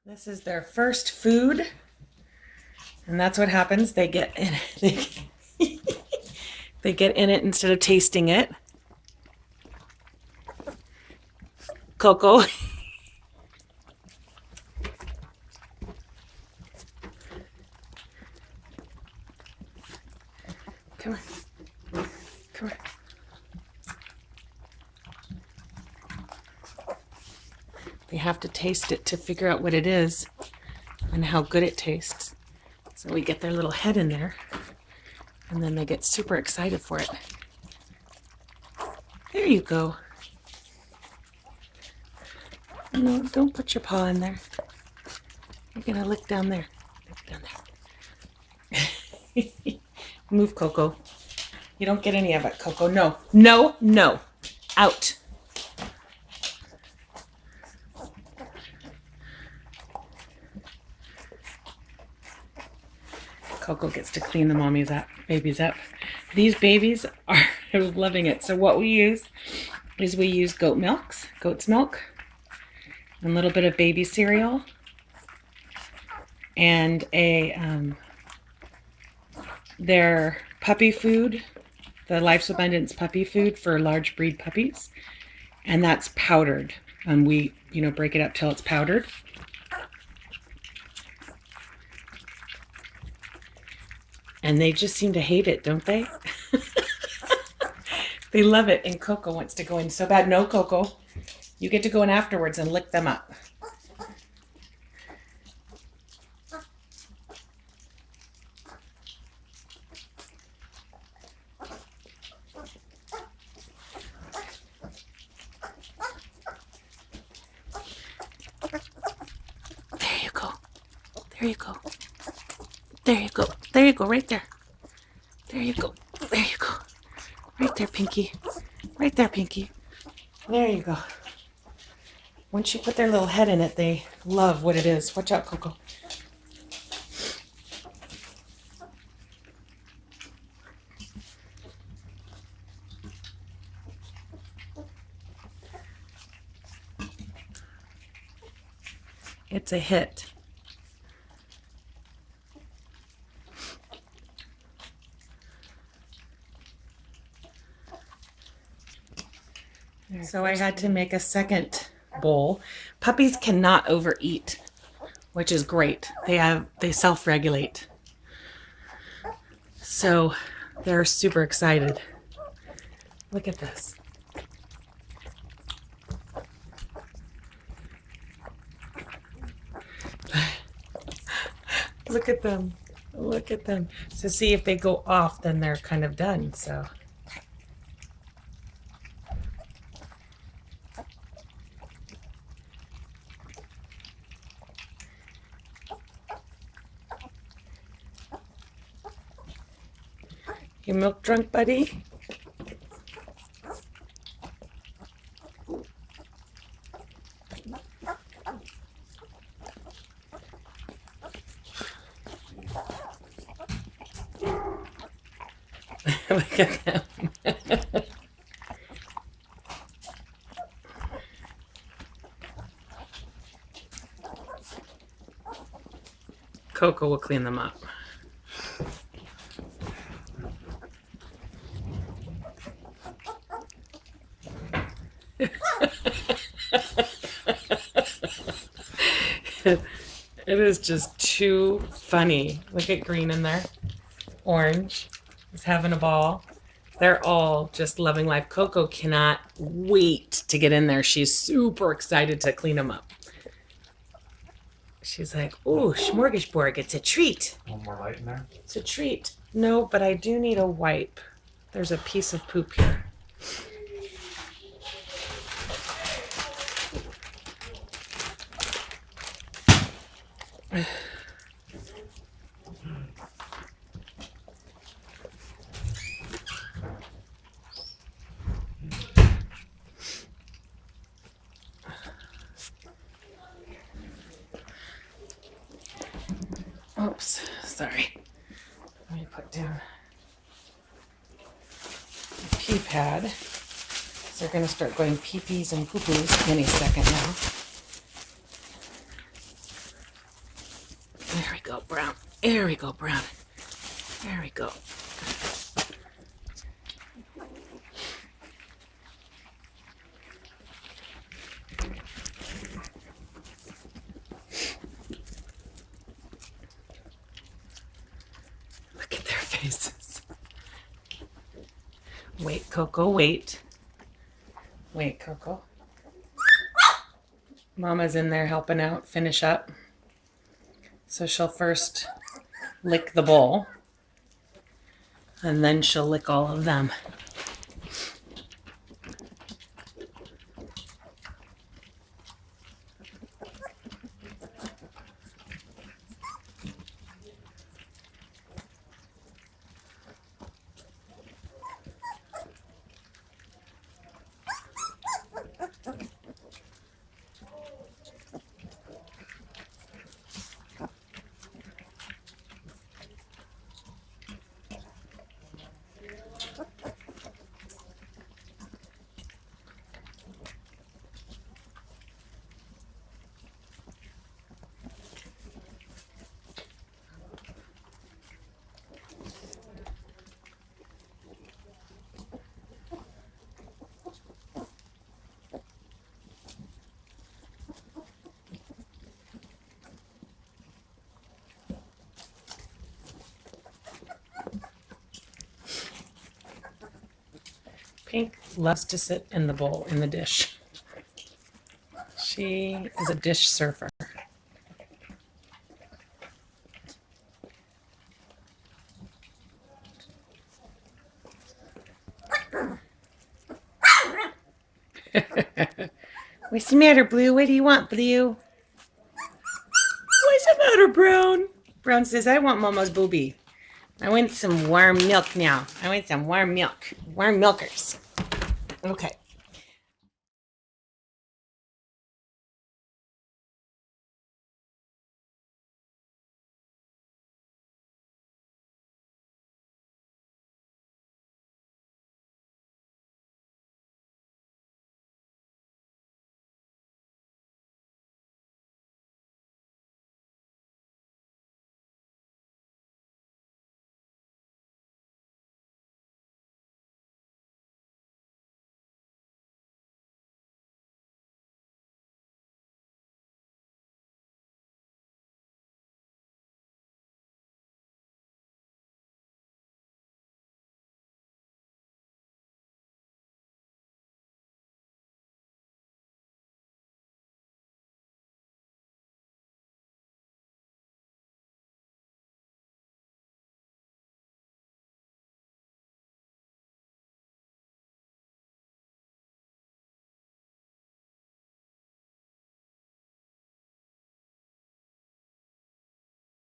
This is their first food, and that's what happens. They get in it. They get in it instead of tasting it. Coco. Come on. Come on. They have to taste it to figure out what it is and how good it tastes. So we get their little head in there, and then they get super excited for it. There you go. No, don't put your paw in there. You're gonna lick down there. Lick down there. Move, Coco. You don't get any of it, Coco. No, no, no. Out. Coco gets to clean the babies up. These babies are loving it. So what we use is goat's milk, and a little bit of baby cereal, and their puppy food, the Life's Abundance puppy food for large breed puppies, and that's powdered. And we, break it up till it's powdered. And they just seem to hate it, don't they? They love it. And Coco wants to go in so bad. No, Coco. You get to go in afterwards and lick them up. There you go. There you go. There you go. There you go, right there. There you go. There you go. Right there, Pinky. Right there, Pinky. There you go. Once you put their little head in it, they love what it is. Watch out, Coco. It's a hit. So I had to make a second bowl. Puppies cannot overeat, which is great. They self-regulate. So they're super excited. Look at this. Look at them. Look at them. So see, if they go off, then they're kind of done. So you milk drunk, buddy? Look at them. Coco will clean them up. It is just too funny. Look at Green in there. Orange is having a ball. They're all just loving life. Coco cannot wait to get in there. She's super excited to clean them up. She's like, ooh, smorgasbord, it's a treat. One more light in there? It's a treat. No, but I do need a wipe. There's a piece of poop here. Oops, sorry. Let me put down the pee pad. So they're going to start going pee-pees and poo-poos any second now. There we go, Brown. There we go, Brown. There we go. Look at their faces. Wait, Coco, wait. Wait, Coco. Mama's in there helping out, finish up. So she'll first lick the bowl, and then she'll lick all of them. Pink loves to sit in the bowl, in the dish. She is a dish surfer. What's the matter, Blue? What do you want, Blue? What's the matter, Brown? Brown says, I want Mama's booby. I want some warm milk now. I want some warm milk. Warm milkers. Okay.